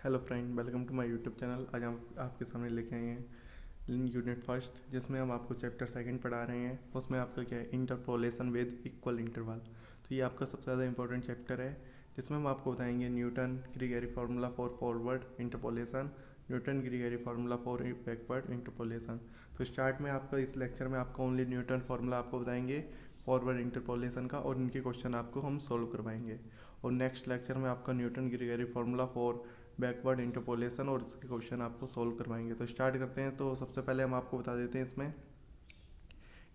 Hello friend, welcome to my YouTube channel. आज हम आपके सामने लेके आए हैं यूनिट फर्स्ट, जिसमें हम आपको चैप्टर सेकंड पढ़ा रहे हैं। उसमें आपका क्या है, इंटरपोलेशन विद इक्वल इंटरवल। तो ये आपका सबसे ज़्यादा इंपॉर्टेंट चैप्टर है, जिसमें हम आपको बताएंगे Newton Gregory formula for forward interpolation, Newton Gregory formula for backward interpolation. तो स्टार्ट में आपका इस लेक्चर में आपका ओनली न्यूटन फार्मूला आपको बताएंगे फॉरवर्ड इंटरपोलेशन का, और इनके क्वेश्चन आपको हम सोल्व करवाएंगे। और नेक्स्ट लेक्चर में आपका Newton Gregory formula for backward interpolation और इसके क्वेश्चन आपको सोल्व करवाएंगे। तो स्टार्ट करते हैं। तो सबसे पहले हम आपको बता देते हैं इसमें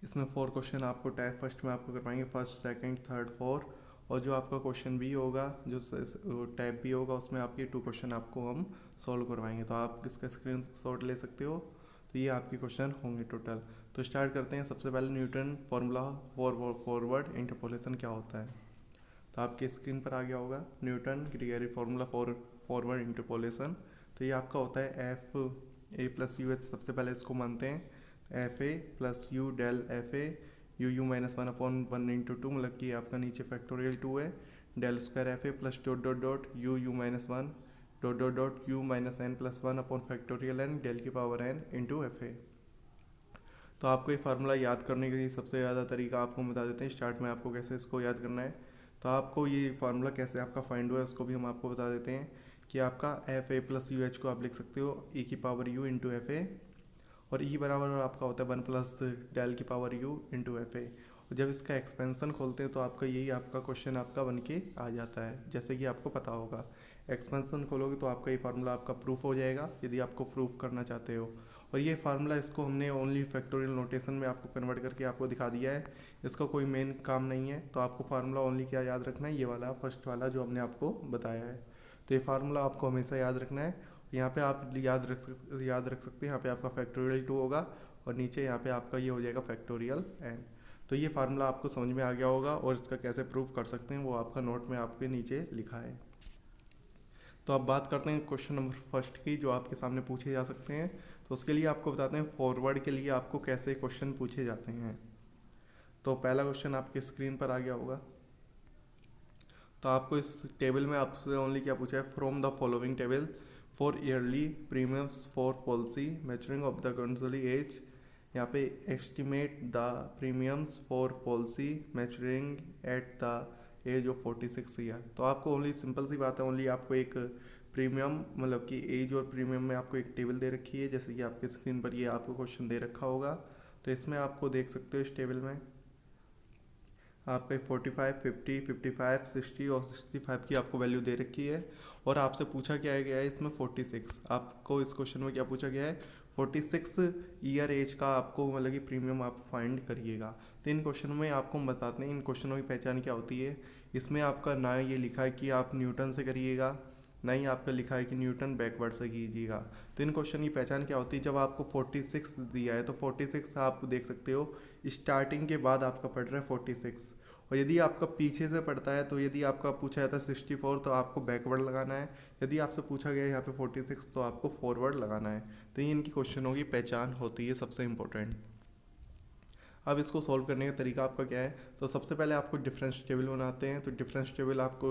इसमें 4 क्वेश्चन आपको टाइप फर्स्ट में आपको करवाएंगे, फर्स्ट सेकंड थर्ड फोर। और जो आपका क्वेश्चन बी होगा, जो टाइप बी होगा, उसमें आपके 2 क्वेश्चन आपको हम सोल्व करवाएंगे। तो आप इसका स्क्रीन शॉट ले सकते हो। तो ये आपके क्वेश्चन होंगे टोटल। तो स्टार्ट करते हैं। सबसे पहले Newton formula for forward interpolation क्या होता है। तो आपके स्क्रीन पर आ गया होगा Newton Gregory formula for forward interpolation. तो ये आपका होता है F A plus U H. सबसे पहले इसको मानते हैं F A plus U del F A U U minus one upon one into two, मतलब कि आपका नीचे फैक्टोरियल 2 है, del square F A plus dot dot dot U U minus one dot dot dot U minus N plus one upon factorial N del की power n into F A. तो आपको ये formula याद करने के लिए सबसे ज़्यादा तरीका आपको बता देते हैं स्टार्ट में आपको कैसे इसको याद करना है। तो आपको ये फार्मूला कैसे आपका फाइंड हुआ है उसको भी हम आपको बता देते हैं कि आपका F A plus U H को आप लिख सकते हो ई की पावर यू इंटू एफ ए, और ई बराबर आपका होता है वन प्लस डेल की पावर यू इंटू एफ ए। और जब इसका एक्सपेंसन खोलते हैं तो आपका यही आपका क्वेश्चन आपका बन के आ जाता है, जैसे कि आपको पता होगा। एक्सपेंसन खोलोगे तो आपका ये फार्मूला आपका प्रूफ हो जाएगा, यदि आपको प्रूफ करना चाहते हो। और ये फार्मूला इसको हमने ओनली फैक्टोरियल नोटेशन में आपको कन्वर्ट करके आपको दिखा दिया है, इसका कोई मेन काम नहीं है। तो आपको फार्मूला ओनली क्या याद रखना है, ये वाला फर्स्ट वाला जो हमने आपको बताया है। तो ये फार्मूला आपको हमेशा याद रखना है। यहाँ पे आप याद रख सकते हैं, यहाँ पे आपका फैक्टोरियल 2 होगा और नीचे यहाँ पे आपका ये हो जाएगा फैक्टोरियल एन। तो ये फार्मूला आपको समझ में आ गया होगा, और इसका कैसे प्रूफ कर सकते हैं वो आपका नोट में आपके नीचे लिखा है। तो अब बात करते हैं क्वेश्चन नंबर फर्स्ट की, जो आपके सामने पूछे जा सकते हैं। तो उसके लिए आपको बताते हैं फॉरवर्ड के लिए आपको कैसे क्वेश्चन पूछे जाते हैं। तो पहला क्वेश्चन आपके स्क्रीन पर आ गया होगा। तो आपको इस टेबल में आपसे ओनली क्या पूछा है, from the following table for yearly premiums for policy maturing of the quinquennial age. यहाँ पे estimate the premiums for policy maturing at the age of 46 year. तो आपको ओनली सिंपल सी बात है, ओनली आपको एक प्रीमियम मतलब कि एज और प्रीमियम में आपको एक टेबल दे रखी है, जैसे कि आपके स्क्रीन पर ये आपको क्वेश्चन दे रखा होगा। तो इसमें आपको देख सकते हो इस टेबल में आपका 45 50 55 60 और 65 की आपको वैल्यू दे रखी है। और आपसे पूछा क्या गया है इसमें 46, आपको इस क्वेश्चन में क्या पूछा गया है, 46 ईयर एज का आपको मतलब कि प्रीमियम आप फाइंड करिएगा। तो इन क्वेश्चन में आपको हम बताते हैं इन क्वेश्चनों की पहचान क्या होती है। इसमें आपका ना ये लिखा है कि आप न्यूटन से करिएगा, ना ही आपका लिखा है कि न्यूटन बैकवर्ड से कीजिएगा। तो इन क्वेश्चन की पहचान क्या होती है, जब आपको 46 दिया है तो 46 आप देख सकते हो स्टार्टिंग के बाद आपका पड़ रहा है 46। और यदि आपका पीछे से पड़ता है, तो यदि आपका पूछा जाता है 64 तो आपको बैकवर्ड लगाना है, यदि आपसे पूछा गया है यहाँ पे 46 तो आपको फॉरवर्ड लगाना है। तो ये इनकी क्वेश्चनों की पहचान होती है सबसे इंपॉर्टेंट। अब इसको सॉल्व करने का तरीका आपका क्या है। तो सबसे पहले आपको डिफरेंस टेबल बनाते हैं। तो डिफरेंस टेबल आपको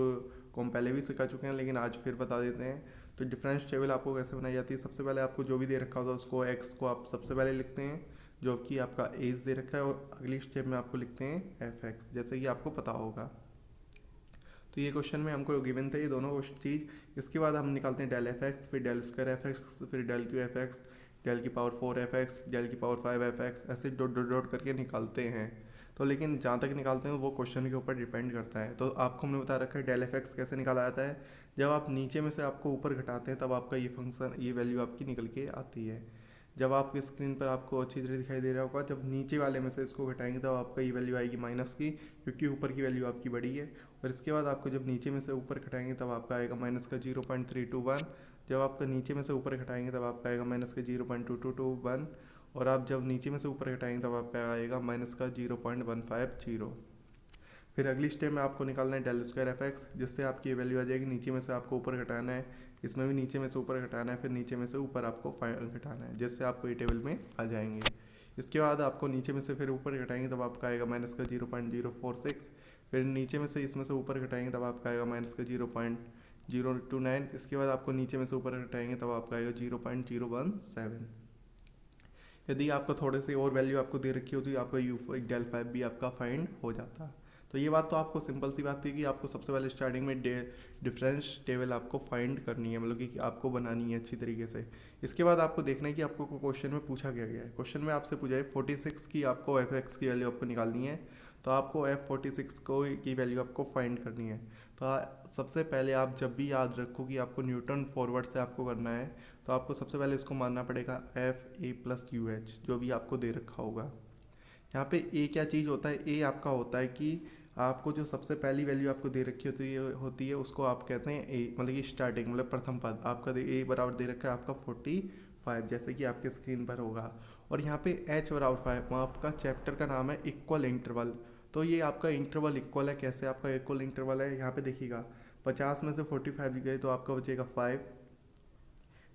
को हम पहले भी सिखा चुके हैं, लेकिन आज फिर बता देते हैं। तो डिफरेंस टेबल आपको कैसे बनाई जाती है, सबसे पहले आपको जो भी दे रखा होता है उसको एक्स को आप सबसे पहले लिखते हैं, जो कि आपका एज दे रखा है, और अगली स्टेप में आपको लिखते हैं एफ एक्स, जैसे कि आपको पता होगा। तो ये क्वेश्चन में हमको गिवन थे ये दोनों चीज़। इसके बाद हम निकालते हैं डेल एफ एक्स, फिर डेल स्क्वायर एफ एक्स, फिर del cube F x, del की पावर 4 एफ एक्स, डेल की पावर 5 एफ एक्स, ऐसे डॉट डॉट डॉट करके निकालते हैं। तो लेकिन जहाँ तक निकालते हैं वो क्वेश्चन के ऊपर डिपेंड करता है। तो आपको हमने बता रखा है डेल एफ एक्स कैसे निकाला जाता है। जब आप नीचे में से आपको ऊपर घटाते हैं तब आपका ये फंक्शन ये वैल्यू आपकी निकल के आती है। जब आपकी स्क्रीन पर आपको अच्छी तरह दिखाई दे रहा होगा, जब नीचे वाले में से इसको घटाएंगे तब आपका ये वैल्यू आएगी माइनस की, क्योंकि ऊपर की वैल्यू आपकी बड़ी है। और इसके बाद आपको जब नीचे में से ऊपर घटाएंगे तब आपका आएगा माइनस का 0.321। जब आपका नीचे में से ऊपर घटाएंगे तब आपका आएगा माइनस का 0.2221। और आप जब नीचे में से ऊपर घटाएंगे तब आपका आएगा माइनस का 0.150। फिर अगली स्टेप में आपको निकालना है डेल स्क्वायर एफ एक्स, जिससे आपकी ये वैल्यू आ जाएगी। नीचे में से आपको ऊपर घटाना है, इसमें भी नीचे में से ऊपर घटाना है, फिर नीचे में से ऊपर आपको घटाना है, जिससे आपको ये टेबल में आ जाएंगे। इसके बाद आपको नीचे में से फिर ऊपर घटाएंगे तब आपका आएगा माइनस का 0.046। फिर नीचे में से इसमें से ऊपर घटाएंगे तब आपका आएगा माइनस का 029। इसके बाद आपको नीचे में से ऊपर घटाएंगे तब आपका आएगा 0.017। यदि आपका थोड़े से और वैल्यू आपको दे रखी होती तो आपका यू डेल 5 भी आपका फाइंड हो जाता। तो ये बात तो आपको सिंपल सी बात थी कि आपको सबसे पहले स्टार्टिंग में डिफरेंस टेबल आपको फाइंड करनी है, मतलब कि आपको बनानी है अच्छी तरीके से। इसके बाद आपको देखना है कि आपको क्वेश्चन में पूछा क्या गया है। क्वेश्चन में आपसे पूछा है 46 की आपको एफ एक्स की वैल्यू आपको निकालनी है, तो आपको F46 को की वैल्यू आपको फाइंड करनी है। तो सबसे पहले आप जब भी याद रखो कि आपको न्यूटन फॉरवर्ड से आपको करना है, तो आपको सबसे पहले इसको मानना पड़ेगा FA+UH जो भी आपको दे रखा होगा। यहाँ पे ए क्या चीज़ होता है, ए आपका होता है कि आपको जो सबसे पहली वैल्यू आपको दे रखी होती है उसको आप कहते हैं ए, मतलब कि स्टार्टिंग मतलब प्रथम पद आपका ए बराबर दे रखा है आपका 45, जैसे कि आपके स्क्रीन पर होगा। और यहाँ पे H बराबर 5, आपका चैप्टर का नाम है इक्वल इंटरवल। तो ये आपका इंटरवल इक्वल है, कैसे आपका इक्वल इंटरवल है, यहाँ पे देखिएगा 50 में से 45 गए तो आपका बचेगा 5,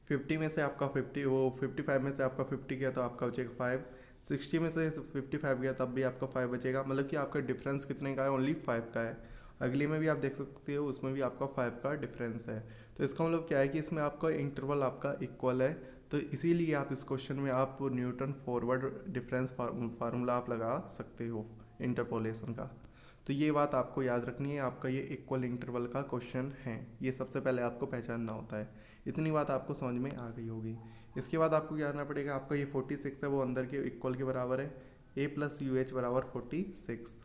50 में से आपका 50 वो 55 में से आपका 50 गया तो आपका बचेगा 5, 60 में से 55 गया तब भी आपका 5 बचेगा, मतलब कि आपका डिफरेंस कितने का है, ओनली 5 का है। अगले में भी आप देख सकते हो उसमें भी आपका 5 का डिफरेंस है। तो इसका मतलब क्या है कि इसमें आपका इंटरवल आपका इक्वल है, तो इसीलिए आप इस क्वेश्चन में आप न्यूटन फॉरवर्ड डिफरेंस फार्मूला आप लगा सकते हो इंटरपोलेशन का। तो ये बात आपको याद रखनी है, आपका ये इक्वल इंटरवल का क्वेश्चन है, ये सबसे पहले आपको पहचानना होता है। इतनी बात आपको समझ में आ गई होगी। इसके बाद आपको क्या करना पड़ेगा, आपका ये 46 है वो अंदर के इक्वल के बराबर है, A+UH बराबर 46।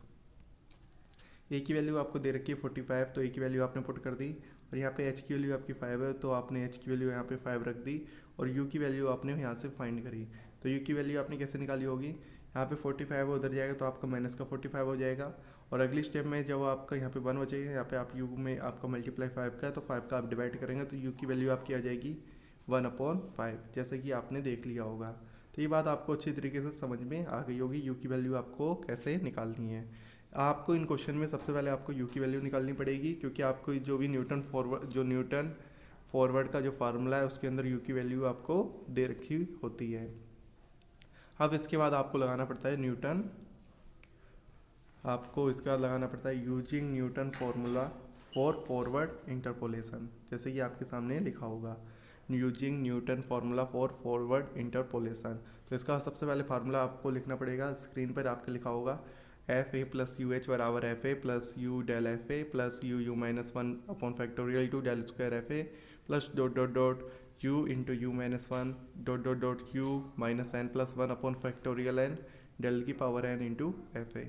ए की वैल्यू आपको दे रखी है 45, तो ए की वैल्यू आपने पुट कर दी, और यहाँ पे एच की वैल्यू आपकी 5 है तो आपने एच की वैल्यू यहाँ पे 5 रख दी, और यू की वैल्यू आपने यहाँ से फाइंड करी। तो यू की वैल्यू आपने कैसे निकाली होगी, यहाँ पे 45 है उधर जाएगा तो आपका माइनस का 45 हो जाएगा, और अगली स्टेप में जब आपका यहाँ पे 1 बचेगा, यहाँ पे आप यू में आपका मल्टीप्लाई 5 का है तो 5 का आप डिवाइड करेंगे तो यू की वैल्यू आपकी आ जाएगी 1/5, जैसे कि आपने देख लिया होगा। तो ये बात आपको अच्छी तरीके से समझ में आ गई होगी, यू की वैल्यू आपको कैसे निकालनी है। आपको इन क्वेश्चन में सबसे पहले आपको यू की वैल्यू निकालनी पड़ेगी, क्योंकि आपको जो भी न्यूटन फॉरवर्ड का जो फार्मूला है उसके अंदर यू की वैल्यू आपको दे रखी होती है। अब इसके बाद आपको लगाना पड़ता है न्यूटन, आपको इसके बाद लगाना पड़ता है using Newton formula for forward interpolation, जैसे कि आपके सामने लिखा होगा using Newton formula for forward interpolation. तो इसका सबसे पहले फार्मूला आपको लिखना पड़ेगा, स्क्रीन पर आपके लिखा होगा FA+UH बराबर FA+U del FA plus U-1/(2 del square FA plus U into U-1/(U-n+1) del की पावर n इंटू FA।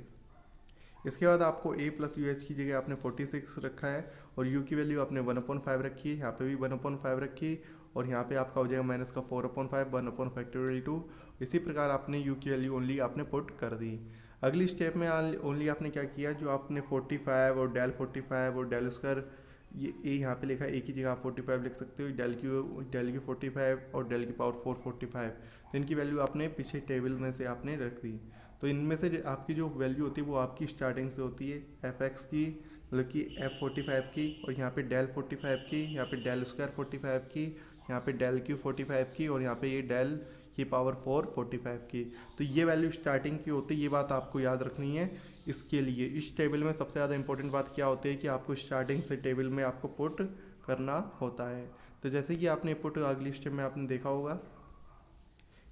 इसके बाद आपको A+UH की जगह आपने 46 रखा है, और U की वैल्यू आपने 1/5 रखी है, यहाँ पे भी 1/5 रखी, और यहाँ पे आपका हो जाएगा माइनस का 4/5 1/(2). इसी प्रकार आपने U की वैल्यू ओनली आपने पुट कर दी। अगली स्टेप में ओनली आपने क्या किया, जो आपने 45 और डेल 45 और डेल स्क्वायर ये यहाँ पे लिखा है, एक ही जगह आप 45 लिख सकते हो, डेल की 45 और डेल की पावर 4 45, तो इनकी वैल्यू आपने पीछे टेबल में से आपने रख दी। तो इनमें से आपकी जो वैल्यू होती है वो आपकी स्टार्टिंग से होती है FX की, मतलब कि F45 की, और यहाँ पे डेल 45 की, यहाँ पे डेल स्क्वायर 45 की, यहाँ पे डेल क्यू 45 की, और यहाँ पे ये डेल की पावर 4 45 की। तो ये वैल्यू स्टार्टिंग की होती है, ये बात आपको याद रखनी है। इसके लिए इस टेबल में सबसे ज़्यादा इंपॉर्टेंट बात क्या होती है कि आपको स्टार्टिंग से टेबल में आपको पुट करना होता है। तो जैसे कि आपने पुट अगली स्टेप में आपने देखा होगा,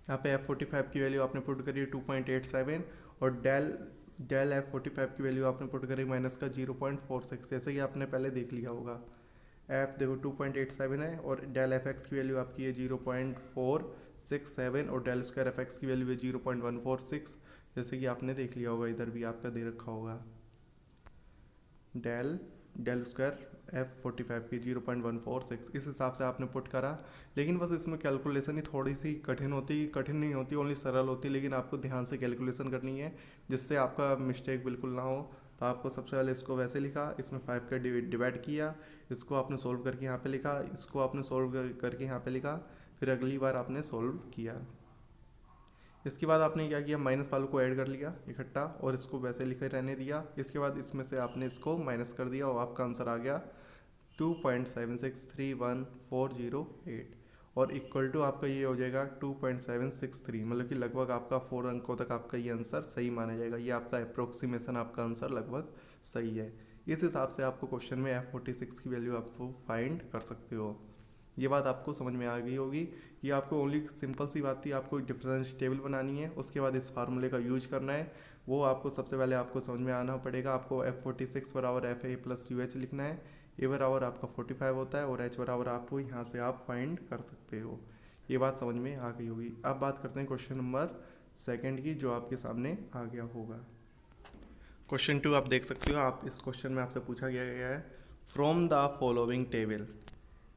यहाँ पे F45 की वैल्यू आपने पुट करी 2.87, और डेल F45 की वैल्यू आपने पुट करी माइनस का 0.46, जैसे कि आपने पहले देख लिया होगा। F देखो 2.87 है, और डेल FX की वैल्यू आपकी है 0.467, और डेल स्क्वायर FX की वैल्यू है 0.146, जैसे कि आपने देख लिया होगा, इधर भी आपका दे रखा होगा डेल स्क्वायर F45 की 0.146, इस हिसाब से आपने पुट करा। लेकिन बस इसमें कैलकुलेशन ही थोड़ी सी कठिन नहीं होती, ओनली सरल होती, लेकिन आपको ध्यान से कैलकुलेशन करनी है जिससे आपका मिस्टेक बिल्कुल ना हो। तो आपको सबसे पहले इसको वैसे लिखा, इसमें 5 का डिवाइड किया, इसको आपने सोल्व करके यहाँ पे लिखा, इसको आपने सोल्व करके यहाँ पे लिखा, फिर अगली बार आपने सोल्व किया। इसके बाद आपने क्या किया, माइनस वालों को ऐड कर लिया इकट्ठा, और इसको वैसे लिखे रहने दिया। इसके बाद इसमें से आपने इसको माइनस कर दिया, और आपका आंसर आ गया 2.7631408, और इक्वल टू आपका ये हो जाएगा 2.763, मतलब कि लगभग आपका 4 अंकों तक आपका ये आंसर सही माना जाएगा। ये आपका अप्रोक्सीमेशन आपका आंसर लगभग सही है। इस हिसाब से आपको क्वेश्चन में F46 की वैल्यू आपको फाइंड कर सकते हो। ये बात आपको समझ में आ गई होगी। ये आपको ओनली सिंपल सी बात थी, आपको डिफरेंस टेबल बनानी है, उसके बाद इस फार्मूले का यूज करना है। वो आपको सबसे पहले आपको समझ में आना पड़ेगा। आपको F46 बराबर FA प्लस UH लिखना है। ए बराबर आपका 45 होता है और H बराबर आपको यहाँ से आप फाइंड कर सकते हो। ये बात समझ में आ गई होगी। अब बात करते हैं क्वेश्चन नंबर सेकंड की, जो आपके सामने आ गया होगा। क्वेश्चन 2 आप देख सकते हो। आप इस क्वेश्चन में आपसे पूछा गया है, from the following table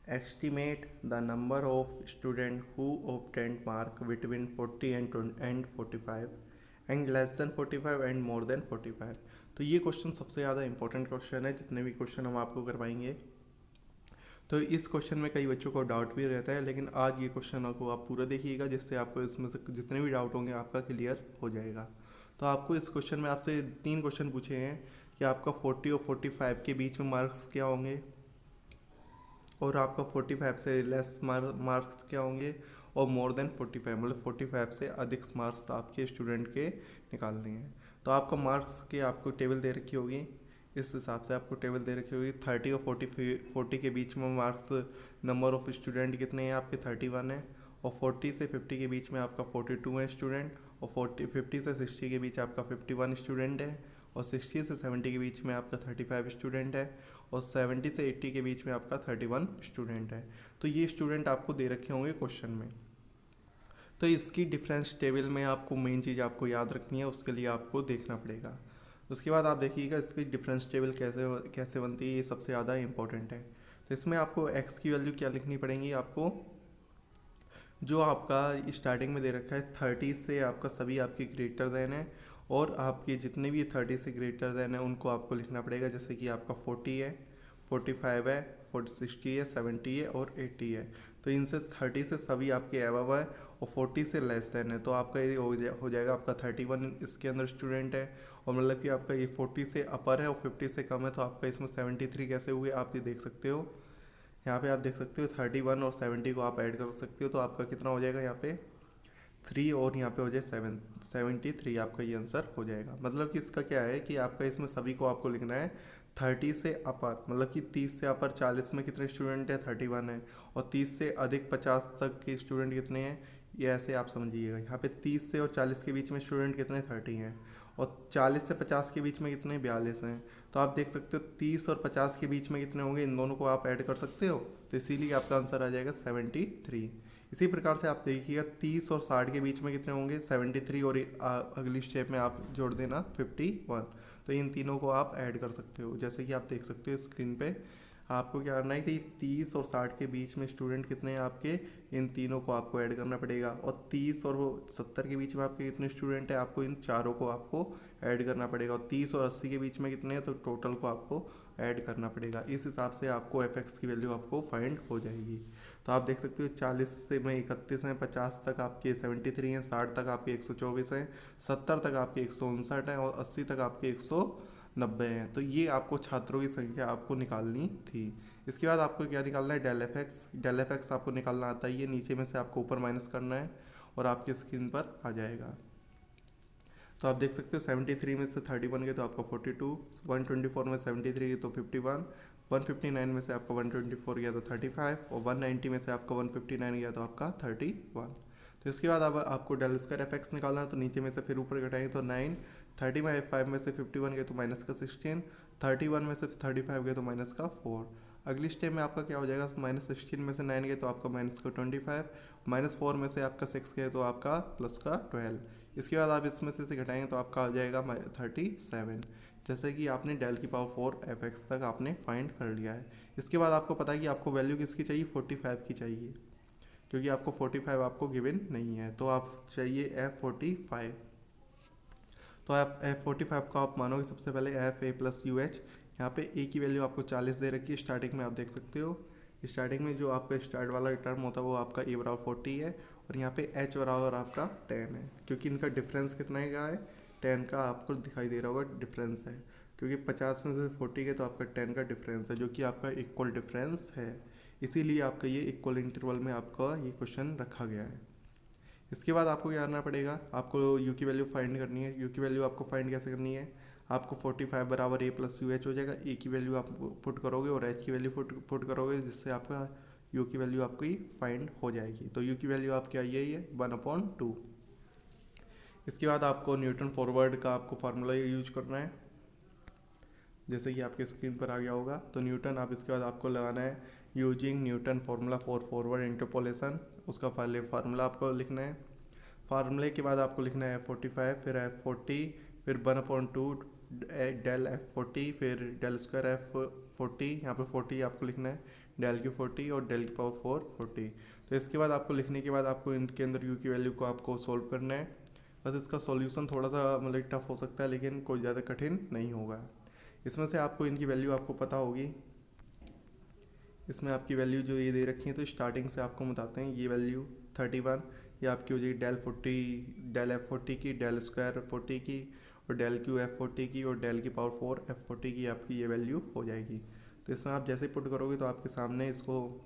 estimate the number of students who obtained mark between 40 and 45 and less than 45 and more than 45। तो ये क्वेश्चन सबसे ज़्यादा इंपॉर्टेंट क्वेश्चन है जितने भी क्वेश्चन हम आपको करवाएंगे। तो इस क्वेश्चन में कई बच्चों को डाउट भी रहता है, लेकिन आज ये क्वेश्चन को आप पूरा देखिएगा, जिससे आपको इसमें से जितने भी डाउट होंगे आपका क्लियर हो जाएगा। तो आपको इस क्वेश्चन में आपसे 3 क्वेश्चन पूछे हैं कि आपका 40 और 45 के बीच में मार्क्स क्या होंगे, और आपका 45 से लेस मार्क्स क्या होंगे, और मोर देन 45 मतलब 45 से अधिक मार्क्स आपके स्टूडेंट के निकालने हैं। तो आपका मार्क्स की आपको टेबल दे रखी होगी, इस हिसाब से आपको टेबल दे रखी होगी। 30 और 40 के बीच में मार्क्स नंबर ऑफ स्टूडेंट कितने हैं आपके 31 है, और 40 से 50 के बीच में आपका 42 है स्टूडेंट, और 50 से 60 के बीच आपका 51 स्टूडेंट है, और 60 से 70 के बीच में आपका 35 स्टूडेंट है, और 70 से 80 के बीच में आपका 31 स्टूडेंट है। तो ये स्टूडेंट आपको दे रखे होंगे क्वेश्चन में। तो इसकी डिफरेंस टेबल में आपको मेन चीज़ आपको याद रखनी है, उसके लिए आपको देखना पड़ेगा। उसके बाद आप देखिएगा इसकी डिफरेंस टेबल कैसे कैसे बनती है, ये सबसे ज़्यादा इंपॉर्टेंट है। तो इसमें आपको एक्स की वैल्यू क्या लिखनी पड़ेगी, आपको जो आपका स्टार्टिंग में दे रखा है 30 से आपका सभी आपके ग्रेटर देन है, और आपके जितने भी 30 से ग्रेटर देन है उनको आपको लिखना पड़ेगा। जैसे कि आपका 40 है, 45 है, 60 है, 70 है और 80 है। तो इनसे 30 से सभी आपके अबव है, और 40 से लेस देन है, तो आपका ये हो जाएगा आपका 31 इसके अंदर स्टूडेंट है। और मतलब कि आपका ये 40 से अपर है और 50 से कम है, तो आपका इसमें 73 कैसे हुए आप ये देख सकते हो। यहाँ पे आप देख सकते हो 31 और 70 को आप ऐड कर सकते हो, तो आपका कितना हो जाएगा यहाँ पे 3, और यहाँ पे हो जाए 73 आपका ये आंसर हो जाएगा। मतलब कि इसका क्या है कि आपका इसमें सभी को आपको लिखना है 30 से अपर, मतलब कि 30 से अपर 40 में कितने स्टूडेंट है 31 है, और 30 से अधिक 50 तक के स्टूडेंट कितने हैं, ये ऐसे आप समझिएगा। यहाँ पे 30 से और 40 के बीच में स्टूडेंट कितने 30 हैं, और 40 से 50 के बीच में कितने 42 हैं। तो आप देख सकते हो 30 और 50 के बीच में कितने होंगे, इन दोनों को आप ऐड कर सकते हो, तो इसीलिए आपका आंसर आ जाएगा 73। इसी प्रकार से आप देखिएगा 30 और 60 के बीच में कितने होंगे 73, और अगली स्टेप में आप जोड़ देना 51। तो इन तीनों को आप ऐड कर सकते हो। जैसे कि आप देख सकते हो स्क्रीन पे, आपको क्या करना है कि 30 और 60 के बीच में स्टूडेंट कितने हैं आपके, इन तीनों को आपको ऐड करना पड़ेगा। और 30 और 70 के बीच में आपके कितने स्टूडेंट हैं, आपको इन चारों को आपको ऐड करना पड़ेगा। और 30 और 80 के बीच में कितने हैं, तो टोटल को आपको ऐड करना पड़ेगा। इस हिसाब से आपको एफ की वैल्यू आपको फाइंड हो जाएगी। तो आप देख सकते हो 40 से में 31 हैं, 50 तक आपके 73 हैं, 60 तक आपके 124 हैं, 70 तक आपके 159 हैं, और 80 तक आपके 190 हैं। तो ये आपको छात्रों की संख्या आपको निकालनी थी। इसके बाद आपको क्या निकालना है, डेल एफ एक्स आपको निकालना आता है। ये नीचे में से आपको ऊपर माइनस करना है और आपके स्क्रीन पर आ जाएगा। तो आप देख सकते हो 73 में से 31 गए तो आपका 42, 124 में 73 गए तो 51, 159 में से आपका 124 गया तो 35, और 190 में से आपका 159 गया तो आपका 31। तो इसके बाद अब आपको डेल स्क्वायर एफ एक्स निकालना है, तो नीचे में से फिर ऊपर घटाएंगे तो 9, 35 में से 51 गए तो माइनस का 16, 31 में से 35 गए तो माइनस का 4। अगली स्टेप में आपका क्या हो जाएगा, -16 में से 9 गए तो आपका माइनस का 25, -4 में से आपका 6 गए तो आपका प्लस का 12। इसके बाद आप इसमें से घटाएंगे तो आपका आ जाएगा 37। जैसे कि आपने डेल की पावर 4 एफ एक्स तक आपने फाइंड कर लिया है। इसके बाद आपको पता है कि आपको वैल्यू किसकी चाहिए, 45 की चाहिए, क्योंकि आपको 45 आपको गिवन नहीं है, तो आप चाहिए F45। तो आप F45 को आप मानोगे सबसे पहले FA प्लस UH। यहाँ पे A की वैल्यू आपको 40 दे रखी है स्टार्टिंग में, आप देख सकते हो। स्टार्टिंग में जो आपका स्टार्ट वाला टर्म होता है वो आपका A बराबर 40 है, और यहाँ पे H बराबर आपका 10 है, क्योंकि इनका डिफरेंस कितना है, क्या है 10 का आपको दिखाई दे रहा होगा डिफरेंस है, क्योंकि 50 में से 40 के तो आपका 10 का डिफरेंस है, जो कि आपका इक्वल डिफरेंस है। इसीलिए आपका ये इक्वल इंटरवल में आपका ये क्वेश्चन रखा गया है। इसके बाद आपको क्या करना पड़ेगा, आपको यू की वैल्यू फाइंड करनी है। यू की वैल्यू आपको फाइंड कैसे करनी है, आपको 45 बराबर ए प्लस यू एच हो जाएगा। ए की वैल्यू आप पुट करोगे और एच की वैल्यू पुट करोगे, जिससे आपका यू की वैल्यू आपकी फाइंड हो जाएगी। तो यू की वैल्यू आपकी आई है 1/2। इसके बाद आपको न्यूटन फॉरवर्ड का आपको फार्मूला यूज करना है, जैसे कि आपके स्क्रीन पर आ गया होगा। तो न्यूटन आप इसके बाद आपको लगाना है using Newton formula for forward interpolation, उसका फार्मूला आपको लिखना है। फार्मूले के बाद आपको लिखना है F45, फिर F40, फिर 1/2 डेल F40, फिर डेल स्क्वायर F40, यहाँ पे 40 आपको लिखना है, डेल की 40 और डेल की पावर 40। तो इसके बाद आपको लिखने के बाद आपको इनके अंदर यू की वैल्यू को आपको सोल्व करना है। बस इसका सॉल्यूशन थोड़ा सा मतलब टफ हो सकता है, लेकिन कोई ज़्यादा कठिन नहीं होगा। इसमें से आपको इनकी वैल्यू आपको पता होगी। इसमें आपकी वैल्यू जो ये दे रखी है, तो स्टार्टिंग से आपको बताते हैं। ये वैल्यू 31 ये आपकी हो जाएगी डेल F40 की, डेल स्क्वायर F40 की, और डेल क्यू F40 की, और डेल की पावर 4 F40 की आपकी ये वैल्यू हो जाएगी। तो इसमें आप जैसे ही पुट करोगे तो आपके सामने इसको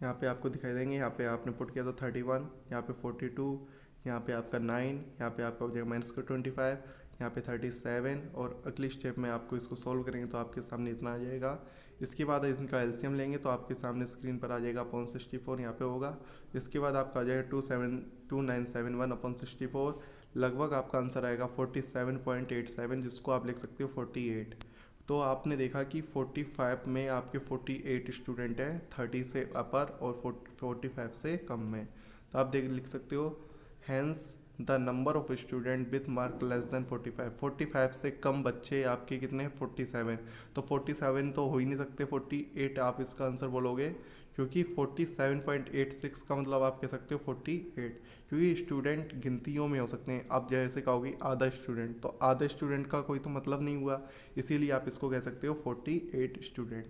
यहाँ पे आपको दिखाई देंगे। यहाँ पे आपने पुट किया तो 31, यहाँ पे 42, यहाँ पे आपका 9, यहाँ पे आपका हो जाएगा -25, यहाँ पे 37, और अगली स्टेप में आपको इसको सॉल्व करेंगे तो आपके सामने इतना आ जाएगा। इसके बाद इनका एलसीएम लेंगे तो आपके सामने स्क्रीन पर आ जाएगा अपॉन 64 यहाँ पे होगा। इसके बाद आपका आ जाएगा 2971/64, लगभग आपका आंसर आएगा 47.87, जिसको आप लिख सकते हो 48। तो आपने देखा कि 45 में आपके 48 स्टूडेंट हैं, 30 से अपर और 45 से कम में। तो आप लिख सकते हो hence the number of student with mark less than 45 से कम बच्चे आपके कितने 47। तो 47 तो हो ही नहीं सकते, 48 आप इसका आंसर बोलोगे, क्योंकि 47.86 का मतलब आप कह सकते हो 48, क्योंकि स्टूडेंट गिनतियों में हो सकते हैं। आप जैसे कहोगे आधा स्टूडेंट, तो आधा स्टूडेंट का कोई तो मतलब नहीं हुआ, इसीलिए आप इसको कह सकते हो 48 स्टूडेंट।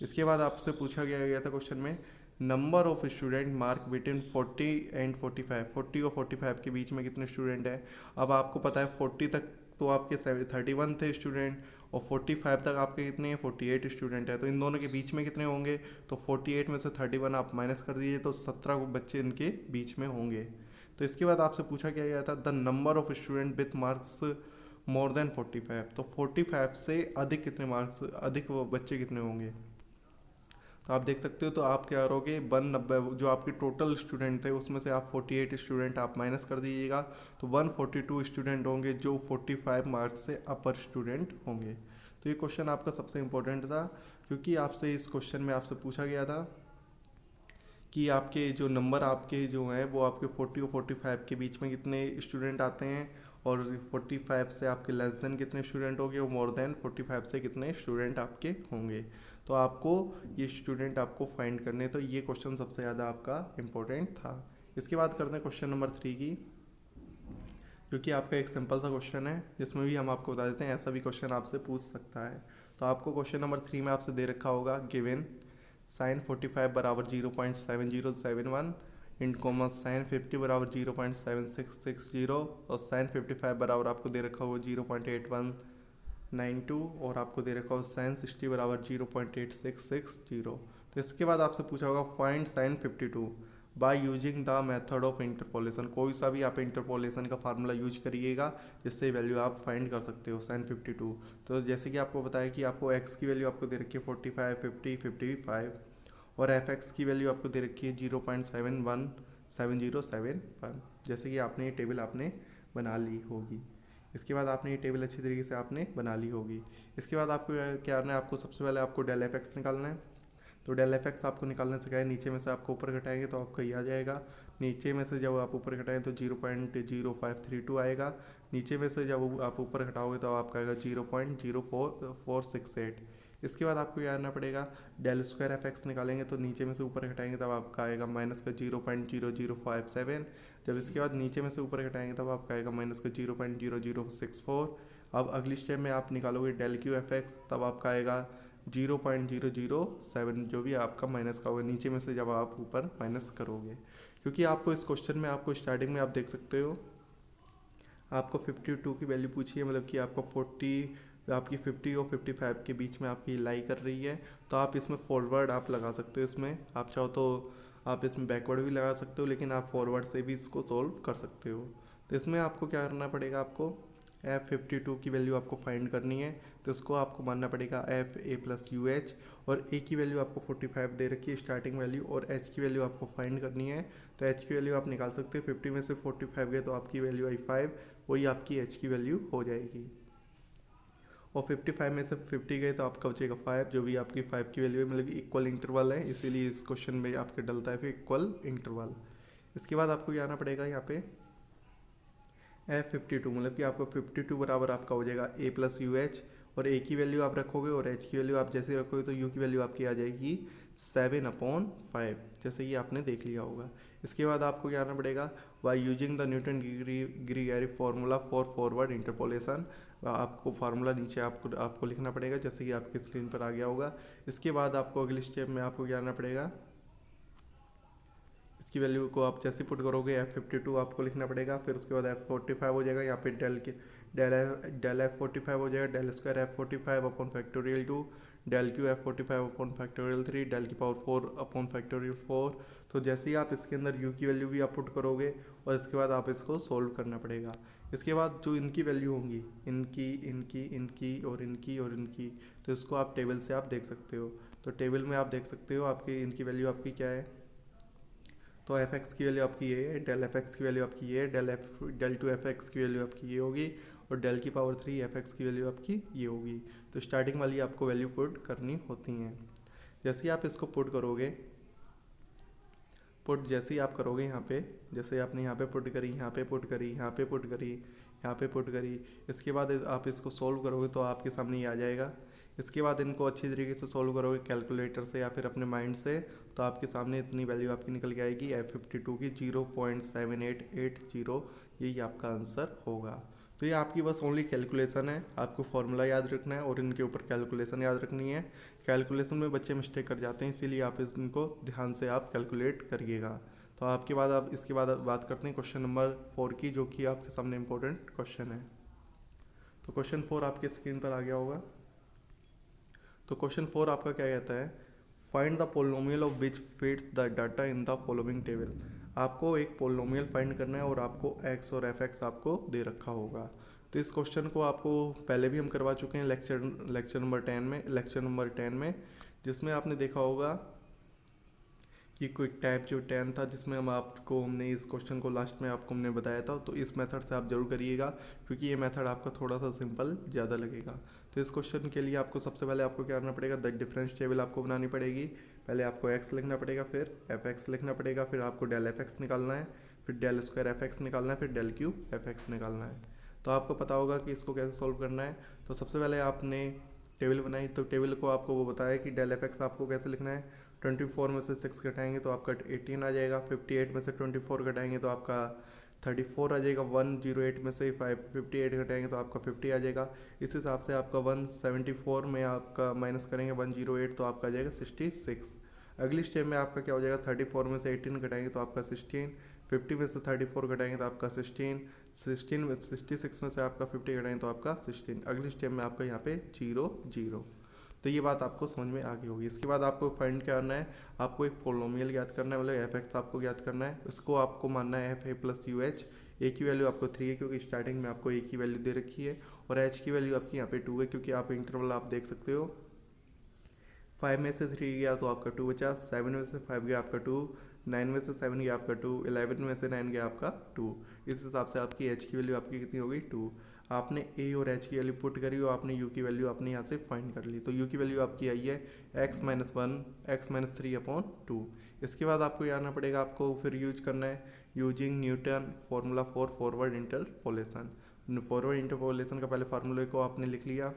इसके बाद आपसे पूछा गया था क्वेश्चन में number of student mark between 40 and 45, 40 और 45 के बीच में कितने स्टूडेंट हैं। अब आपको पता है 40 तक तो आपके 31 थे स्टूडेंट, और 45 तक आपके कितने हैं 48 स्टूडेंट है। तो इन दोनों के बीच में कितने होंगे, तो 48 में से 31 आप माइनस कर दीजिए, तो 17 बच्चे इनके बीच में होंगे। तो इसके बाद आपसे पूछा गया था the number of student with marks more than 45, तो 45 से अधिक कितने मार्क्स, अधिक बच्चे कितने होंगे। तो आप देख सकते हो, तो आप क्या करोगे 190 जो आपके टोटल स्टूडेंट थे उसमें से आप 48 स्टूडेंट आप माइनस कर दीजिएगा, तो 142 स्टूडेंट होंगे जो 45 मार्क्स से अपर स्टूडेंट होंगे। तो ये क्वेश्चन आपका सबसे इम्पोर्टेंट था, क्योंकि आपसे इस क्वेश्चन में आपसे पूछा गया था कि आपके जो नंबर आपके जो हैं वो आपके 40 और 45 के बीच में कितने स्टूडेंट आते हैं, और 45 से आपके लेस देन कितने स्टूडेंट होंगे, और मोर देन 45 से कितने स्टूडेंट आपके होंगे। तो आपको ये स्टूडेंट आपको फाइंड करने, तो ये क्वेश्चन सबसे ज़्यादा आपका इम्पोर्टेंट था। इसके बाद करते हैं क्वेश्चन नंबर 3 की, क्योंकि आपका एक सिंपल सा क्वेश्चन है, जिसमें भी हम आपको बता देते हैं ऐसा भी क्वेश्चन आपसे पूछ सकता है। तो आपको क्वेश्चन नंबर 3 में आपसे दे रखा होगा गिवन साइन 45 बराबर 0.7071 इंट कॉमा साइन 50 बराबर 0.7660, और साइन 55 बराबर आपको दे रखा होगा 0.8192, और आपको दे रखा होगा साइन 60 बराबर 0.8660। तो इसके बाद आपसे पूछा होगा find sign 52 bye using the method of interpolation. कोई सा भी आप इंटरपोलेशन का फार्मूला यूज करिएगा, जिससे वैल्यू आप फाइंड कर सकते हो साइन 52। तो जैसे कि आपको बताया कि आपको एक्स की वैल्यू आपको दे रखी है 45, 50, 55, और एफ एक्स की वैल्यू आपको दे रखी है 0.717071, जैसे कि आपने ये टेबल आपने बना ली होगी। इसके बाद आपने ये टेबल अच्छी तरीके से आपने बना ली होगी। इसके बाद आपको क्या करना है, आपको सबसे पहले आपको डेल एफ एक्स निकालना है। तो डेल एफ एक्स आपको निकालने से क्या है, नीचे में से आपको ऊपर घटाएंगे तो आपका ये आ जाएगा। नीचे में से जब आप ऊपर घटाएं तो 0.0532 आएगा। नीचे में से जब आप ऊपर घटाओगे तो आपका आएगा 0.04468। इसके बाद आपको क्या करना पड़ेगा, डेल स्क्वायर एफ एक्स निकालेंगे तो नीचे में से ऊपर घटाएंगे तब आपका आएगा माइनस का 0.0057। जब इसके बाद नीचे में से ऊपर घटाएंगे तब आपका आएगा माइनस का 0.0064। अब अगली स्टेप में आप निकालोगे डेल क्यू एफ एक्स, तब आपका आएगा 0.007, जो भी आपका माइनस का होगा नीचे में से जब आप ऊपर माइनस करोगे। क्योंकि आपको इस क्वेश्चन में आपको स्टार्टिंग में आप देख सकते हो आपको 52 की वैल्यू पूछी है, मतलब कि आपको 40 आपकी 50 और 55 के बीच में आपकी लाई कर रही है। तो आप इसमें फॉरवर्ड आप लगा सकते हो, इसमें आप चाहो तो आप इसमें बैकवर्ड भी लगा सकते हो, लेकिन आप फॉरवर्ड से भी इसको सोल्व कर सकते हो। तो इसमें आपको क्या करना पड़ेगा, आपको F52 की वैल्यू आपको फाइंड करनी है, तो इसको आपको मानना पड़ेगा FA+UH, और A की वैल्यू आपको 45 दे रखी है स्टार्टिंग वैल्यू, और H की वैल्यू आपको फाइंड करनी है। तो H की वैल्यू आप निकाल सकते हो, 50 में से 45 गए तो आपकी वैल्यू आई 5, वही आपकी H की वैल्यू हो जाएगी। और 55 में से 50 गए तो आपका बचेगा 5, जो भी आपकी 5 की वैल्यू है, मतलब इक्वल इंटरवल है, इसीलिए इस क्वेश्चन में आपके डलता है फिर इक्वल इंटरवल। इसके बाद आपको ये आना पड़ेगा यहाँ पे F52, मतलब कि आपको 52 बराबर आपका हो जाएगा A+UH, और A की वैल्यू आप रखोगे और H की वैल्यू आप जैसे रखोगे तो U की वैल्यू आपकी आ जाएगी 7/5, जैसे कि आपने देख लिया होगा। इसके बाद आपको क्या आना पड़ेगा, by using the Newton Gregory formula for forward interpolation, आपको फार्मूला नीचे आपको लिखना पड़ेगा, जैसे कि आपकी स्क्रीन पर आ गया होगा। इसके बाद आपको अगले स्टेप में आपको क्या आना पड़ेगा, इसकी वैल्यू को आप जैसे पुट करोगे F52 आपको लिखना पड़ेगा, फिर उसके बाद F45 हो जाएगा, यहाँ पे डेल F45 हो जाएगा, del square F45 upon factorial 2, del cube F45 upon factorial 3, del की पावर 4 अपॉन फैक्टोरियल 4। तो जैसे ही आप इसके अंदर u की वैल्यू भी आप पुट करोगे और इसके बाद आप इसको सोल्व करना पड़ेगा। इसके बाद जो इनकी वैल्यू होंगी, इनकी इनकी इनकी और इनकी और इनकी, तो इसको आप टेबल से आप देख सकते हो। तो टेबल में आप देख सकते हो आपकी इनकी वैल्यू आपकी क्या है, तो एफ एक्स की वैल्यू आपकी ये है, डेल एफ एक्स की वैल्यू आपकी ये है, डेल टू एफ एक्स की वैल्यू आपकी ये होगी, और डेल की पावर 3 एफ एक्स की वैल्यू आपकी ये होगी। तो स्टार्टिंग वाली आपको वैल्यू पुट करनी होती हैं। जैसे ही आप इसको पुट करोगे, पुट जैसे ही आप करोगे यहाँ पे, जैसे आपने यहाँ पे पुट करी, यहाँ पे पुट करी, यहाँ पे पुट करी, यहाँ पे पुट करी, इसके बाद आप इसको सोल्व करोगे तो आपके सामने ये आ जाएगा। इसके बाद इनको अच्छी तरीके से सोल्व करोगे कैलकुलेटर से या फिर अपने माइंड से, तो आपके सामने इतनी वैल्यू आपकी निकल के आएगी F52 की 0.7880, यही आपका आंसर होगा। तो ये आपकी बस ओनली कैलकुलेशन है, आपको फॉर्मूला याद रखना है और इनके ऊपर कैलकुलेशन याद रखनी है। कैलकुलेशन में बच्चे मिस्टेक कर जाते हैं, इसीलिए आप इनको ध्यान से आप कैलकुलेट करिएगा। तो आपके बाद आप इसके बाद बात करते हैं क्वेश्चन नंबर 4 की, जो कि आपके सामने इंपॉर्टेंट क्वेश्चन है। तो क्वेश्चन 4 आपके स्क्रीन पर आ गया होगा। तो क्वेश्चन 4 आपका क्या कहता है, find the polynomial of which fits the data in the following table. आपको एक पोलिनोमियल फाइंड करना है और आपको एक्स और एफ एक्स आपको दे रखा होगा। तो इस क्वेश्चन को आपको पहले भी हम करवा चुके हैं लेक्चर नंबर 10 में, जिसमें आपने देखा होगा कि क्विक टाइप जो 10 था, जिसमें हमने इस क्वेश्चन को लास्ट में आपको हमने बताया था। तो इस मेथड से आप जरूर करिएगा, क्योंकि ये मेथड आपका थोड़ा सा सिंपल ज़्यादा लगेगा। तो इस क्वेश्चन के लिए आपको सबसे पहले आपको क्या करना पड़ेगा, द डिफरेंस टेबल आपको बनानी पड़ेगी। पहले आपको एक्स लिखना पड़ेगा, फिर एफ एक्स लिखना पड़ेगा, फिर आपको डेल एफ एक्स निकालना है, फिर डेल स्क्वायर एफ एक्स निकालना है, फिर डेल क्यू एफ एक्स निकालना है। तो आपको पता होगा कि इसको कैसे सॉल्व करना है। तो सबसे पहले आपने टेबल बनाई, तो टेबल को आपको वो बताया कि डेल एफ एक्स आपको कैसे लिखना है। 24 में से 6 घटाएंगे तो आपका 18 आ जाएगा, 58 में से 24 घटाएंगे तो आपका 34 आ जाएगा, 108 में से 58 घटाएंगे तो आपका 50 आ जाएगा। इस हिसाब से आपका 174 में आपका माइनस करेंगे 108 तो आपका आ जाएगा 66। अगली स्टेप में आपका क्या हो जाएगा, 34 में से 18 घटाएंगे तो आपका 16, 50 में से 34 घटाएंगे तो आपका 16, 66 में से आपका 50 घटाएंगे तो आपका 16। अगली स्टेप में आपका यहाँ पे 0 0। तो ये बात आपको समझ में आ गई होगी। इसके बाद आपको फाइंड करना है, आपको एक पोलिनोमियल ज्ञात करना है, मतलब एफ एक्स आपको ज्ञात करना है। इसको आपको मानना है FA+UH। ए की वैल्यू आपको 3 है, क्योंकि स्टार्टिंग में आपको ए की वैल्यू दे रखी है, और एच की वैल्यू आपकी यहाँ पे 2 है, क्योंकि आप इंटरवल आप देख सकते हो। 5 में से 3 गया तो आपका 2 बचा, 7 में से 5 गया आपका 2, 9 में से 7 गया आपका 2, 11 में से 9 गया आपका 2। इस हिसाब से आपकी एच की वैल्यू आपकी कितनी होगी, 2। आपने ए और एच की वैल्यू पुट करी और आपने यू की वैल्यू आपने यहाँ से फाइंड कर ली। तो यू की वैल्यू आपकी आई है x-3/2। इसके बाद आपको ये आना पड़ेगा, आपको फिर यूज करना है using Newton formula for forward interpolation. Forward interpolation का पहले फार्मूले को आपने लिख लिया।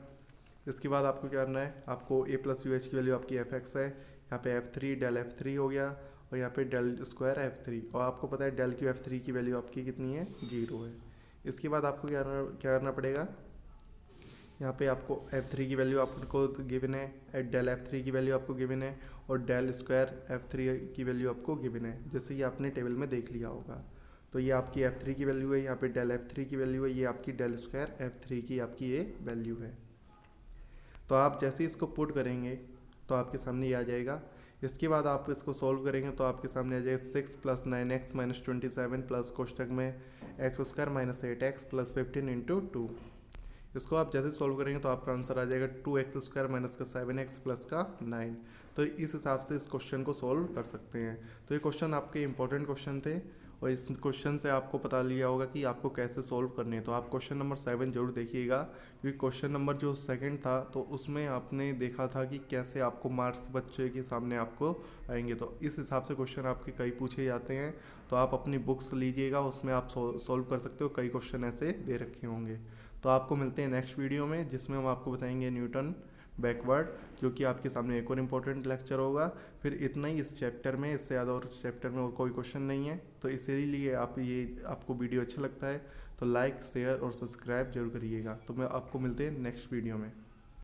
इसके बाद आपको क्या करना है, आपको A+UH की वैल्यू आपकी FX है, यहाँ पे F3 डेल F3 हो गया, और यहाँ पे डेल स्क्वायर F3, और आपको पता है डेल क्यू F3 की वैल्यू आपकी कितनी है, 0 है। इसके बाद आपको क्या करना पड़ेगा, यहाँ पे आपको F3 की वैल्यू आपको गिवन है, डेल F3 की वैल्यू आपको गिवन है, और डेल स्क्वायर F3 की वैल्यू आपको गिवन है, जैसे कि आपने टेबल में देख लिया होगा। तो ये आपकी F3 की वैल्यू है, यहाँ पे डेल F3 की वैल्यू है, ये आपकी डेल स्क्वायर F3 की आपकी ये वैल्यू है। तो आप जैसे ही इसको पुट करेंगे तो आपके सामने ये आ जाएगा। इसके बाद आप इसको सॉल्व करेंगे तो आपके सामने आ जाएगा 6 + 9x - 27 प्लस कोष्टक में x² - 8x + 15 × 2। इसको आप जैसे सॉल्व करेंगे तो आपका आंसर आ जाएगा 2x² माइनस का 7x प्लस का 9। तो इस हिसाब से इस क्वेश्चन को सॉल्व कर सकते हैं। तो ये क्वेश्चन आपके इंपॉर्टेंट क्वेश्चन थे और इस क्वेश्चन से आपको पता लिया होगा कि आपको कैसे सॉल्व करने हैं। तो आप क्वेश्चन नंबर 7 जरूर देखिएगा, क्योंकि क्वेश्चन नंबर जो सेकंड था तो उसमें आपने देखा था कि कैसे आपको मार्क्स बच्चे के सामने आपको आएंगे। तो इस हिसाब से क्वेश्चन आपके कई पूछे जाते हैं। तो आप अपनी बुक्स लीजिएगा, उसमें आप सॉल्व कर सकते हो, कई क्वेश्चन ऐसे दे रखे होंगे। तो आपको मिलते हैं नेक्स्ट वीडियो में, जिसमें हम आपको बताएंगे न्यूटन बैकवर्ड, जो कि आपके सामने एक और इम्पोर्टेंट लेक्चर होगा। फिर इतना ही इस चैप्टर में, इससे ज़्यादा और चैप्टर में और कोई क्वेश्चन नहीं है। तो इसीलिए आपको वीडियो अच्छा लगता है तो लाइक शेयर और सब्सक्राइब जरूर करिएगा। तो मैं आपको मिलते हैं नेक्स्ट वीडियो में।